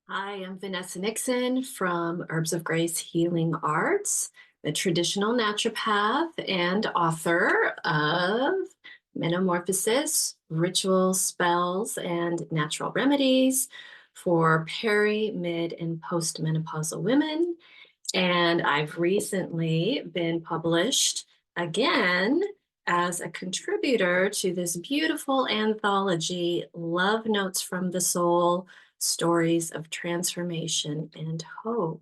Hi, I'm Vanessa Nixon from Herbs of Grace Healing Arts, the traditional naturopath and author of Metamorphosis, Ritual Spells, and Natural Remedies for peri, mid, and postmenopausal women. And I've recently been published again as a contributor to this beautiful anthology, Love Notes from the Soul, Stories of Transformation and Hope.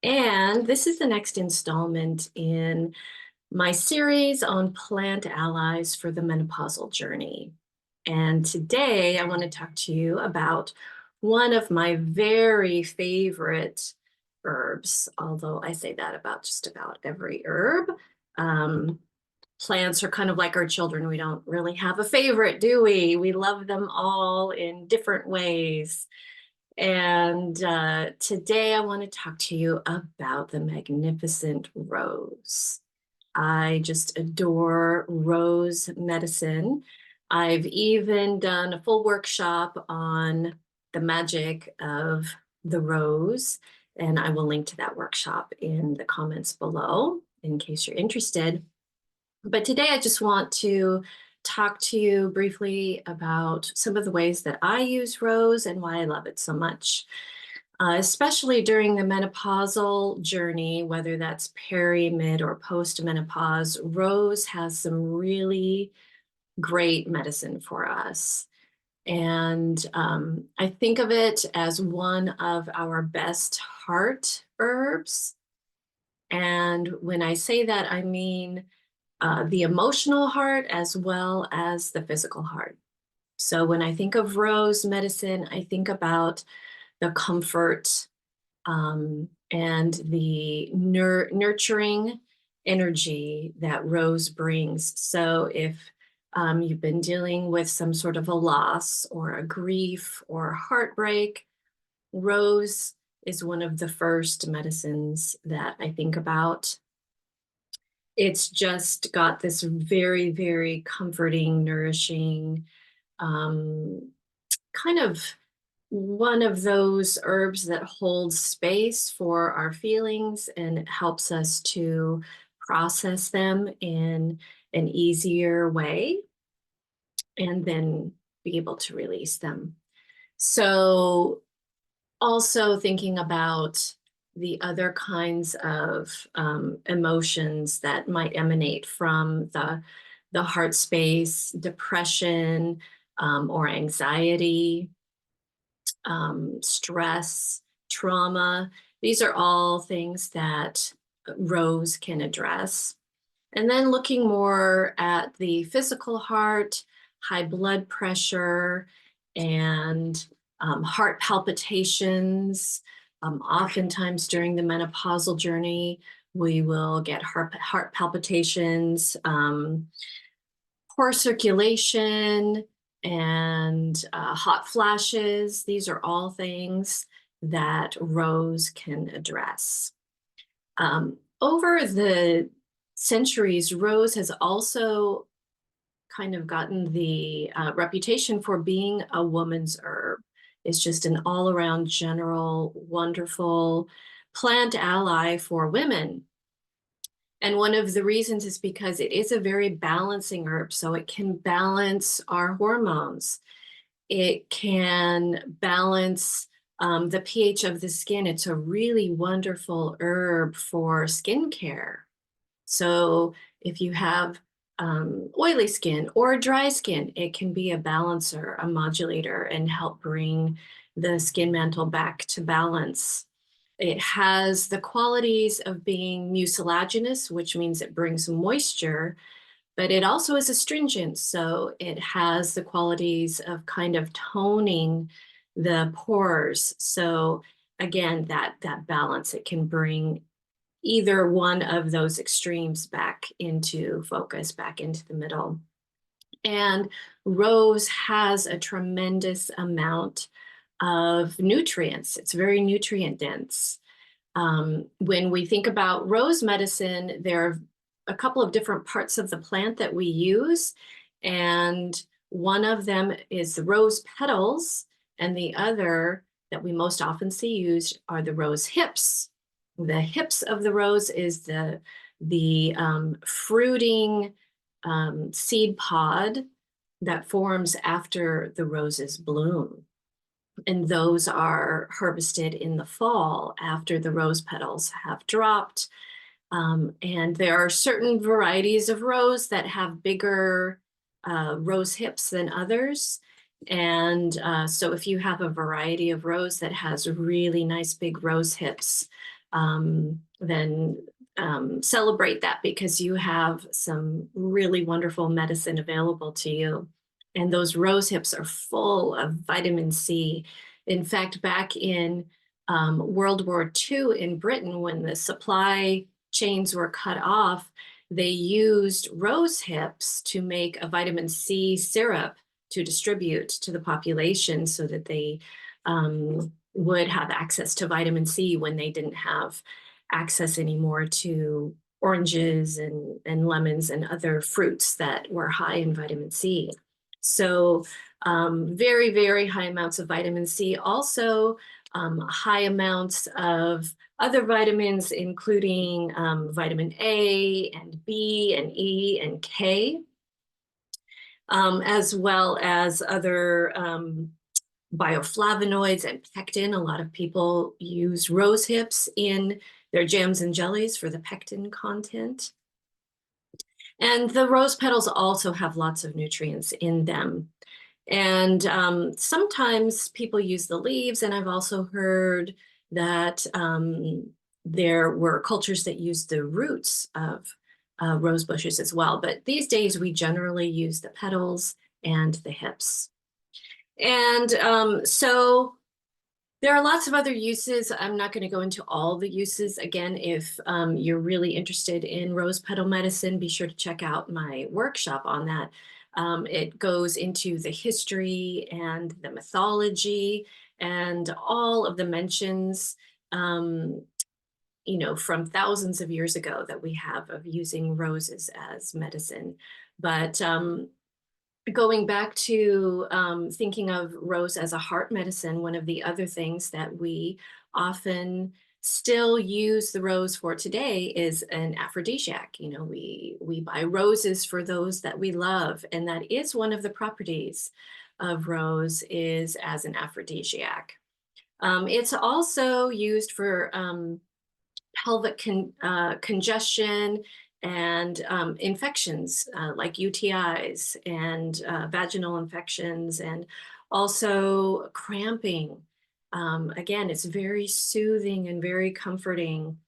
And this is the next installment in my series on plant allies for the menopausal journey. And today I want to talk to you about one of my very favorite herbs, although I say that about just about every herb. Um, Plants are kind of like our children. We don't really have a favorite, do we? We love them all in different ways. And today I want to talk to you about the magnificent rose. I just adore rose medicine. I've even done a full workshop on the magic of the rose, and I will link to that workshop in the comments below in case you're interested. But today I just want to talk to you briefly about some of the ways that I use rose and why I love it so much. Especially during the menopausal journey, whether that's peri, mid, or post-menopause, rose has some really great medicine for us. And I think of it as one of our best heart herbs. And when I say that, I mean the emotional heart as well as the physical heart. So when I think of rose medicine, I think about the comfort and the nurturing energy that rose brings. So if you've been dealing with some sort of a loss or a grief or heartbreak, rose is one of the first medicines that I think about. It's just got this very, very comforting, nourishing, um, kind of one of those herbs that holds space for our feelings and helps us to process them in an easier way and then be able to release them. So, also thinking about the other kinds of emotions that might emanate from the heart space, depression or anxiety, stress, trauma. These are all things that rose can address. And then looking more at the physical heart, high blood pressure, and heart palpitations. Oftentimes during the menopausal journey, we will get heart palpitations, poor circulation, and hot flashes. These are all things that rose can address. Over the centuries, rose has also kind of gotten the reputation for being a woman's herb. It's just an all-around general wonderful plant ally for women. And one of the reasons is because it is a very balancing herb, so it can balance our hormones. It can balance the pH of the skin. It's a really wonderful herb for skincare. So if you have oily skin or dry skin, it can be a balancer, a modulator, and help bring the skin mantle back to balance. It has the qualities of being mucilaginous, which means it brings moisture, but it also is astringent. So it has the qualities of kind of toning the pores. So again, that balance, it can bring either one of those extremes back into focus, back into the middle. And rose has a tremendous amount of nutrients. It's very nutrient dense. When we think about rose medicine, there are a couple of different parts of the plant that we use. And one of them is the rose petals, and the other that we most often see used are the rose hips. The hips of the rose is the fruiting seed pod that forms after the roses bloom. And those are harvested in the fall after the rose petals have dropped. And there are certain varieties of rose that have bigger rose hips than others. And so if you have a variety of rose that has really nice big rose hips, then celebrate that because you have some really wonderful medicine available to you. And those rose hips are full of vitamin C. In fact, back in World War II in Britain, when the supply chains were cut off, they used rose hips to make a vitamin C syrup to distribute to the population so that they would have access to vitamin C when they didn't have access anymore to oranges and lemons and other fruits that were high in vitamin C. So very, very high amounts of vitamin C. Also, high amounts of other vitamins, including vitamin A and B and E and K, as well as other bioflavonoids and pectin. A lot of people use rose hips in their jams and jellies for the pectin content. And the rose petals also have lots of nutrients in them. And sometimes people use the leaves, and I've also heard that there were cultures that used the roots of rose bushes as well. But these days, we generally use the petals and the hips. And so there are lots of other uses. I'm not going to go into all the uses. Again, if you're really interested in rose petal medicine, be sure to check out my workshop on that. It goes into the history and the mythology and all of the mentions, from thousands of years ago that we have of using roses as medicine. But going back to thinking of rose as a heart medicine, one of the other things that we often still use the rose for today is an aphrodisiac. We buy roses for those that we love, and that is one of the properties of rose is as an aphrodisiac. It's also used for pelvic congestion and infections like UTIs and vaginal infections, and also cramping. Again, it's very soothing and very comforting.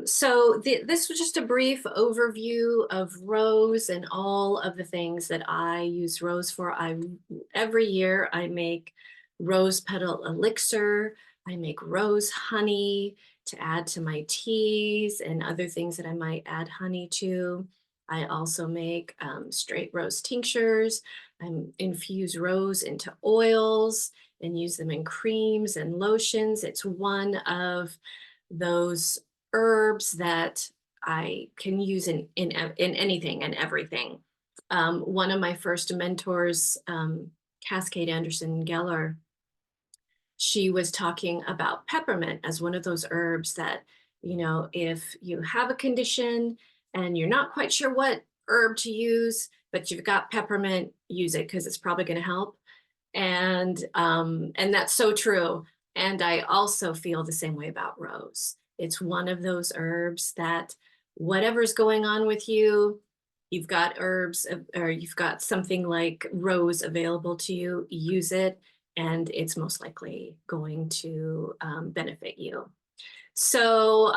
So this was just a brief overview of rose and all of the things that I use rose for. Every year I make rose petal elixir. I make rose honey to add to my teas and other things that I might add honey to. I also make straight rose tinctures. I infuse rose into oils and use them in creams and lotions. It's one of those herbs that I can use in anything and everything. One of my first mentors, Cascade Anderson Geller, she was talking about peppermint as one of those herbs that, if you have a condition and you're not quite sure what herb to use, but you've got peppermint, use it because it's probably going to help. And that's so true. And I also feel the same way about rose. It's one of those herbs that whatever's going on with you, you've got herbs or you've got something like rose available to you, use it, and it's most likely going to benefit you. So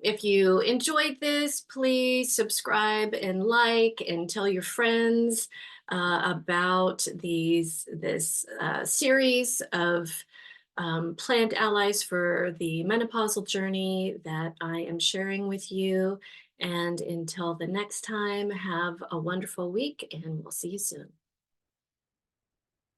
if you enjoyed this, please subscribe and like and tell your friends about this series of plant allies for the menopausal journey that I am sharing with you. And until the next time, have a wonderful week and we'll see you soon.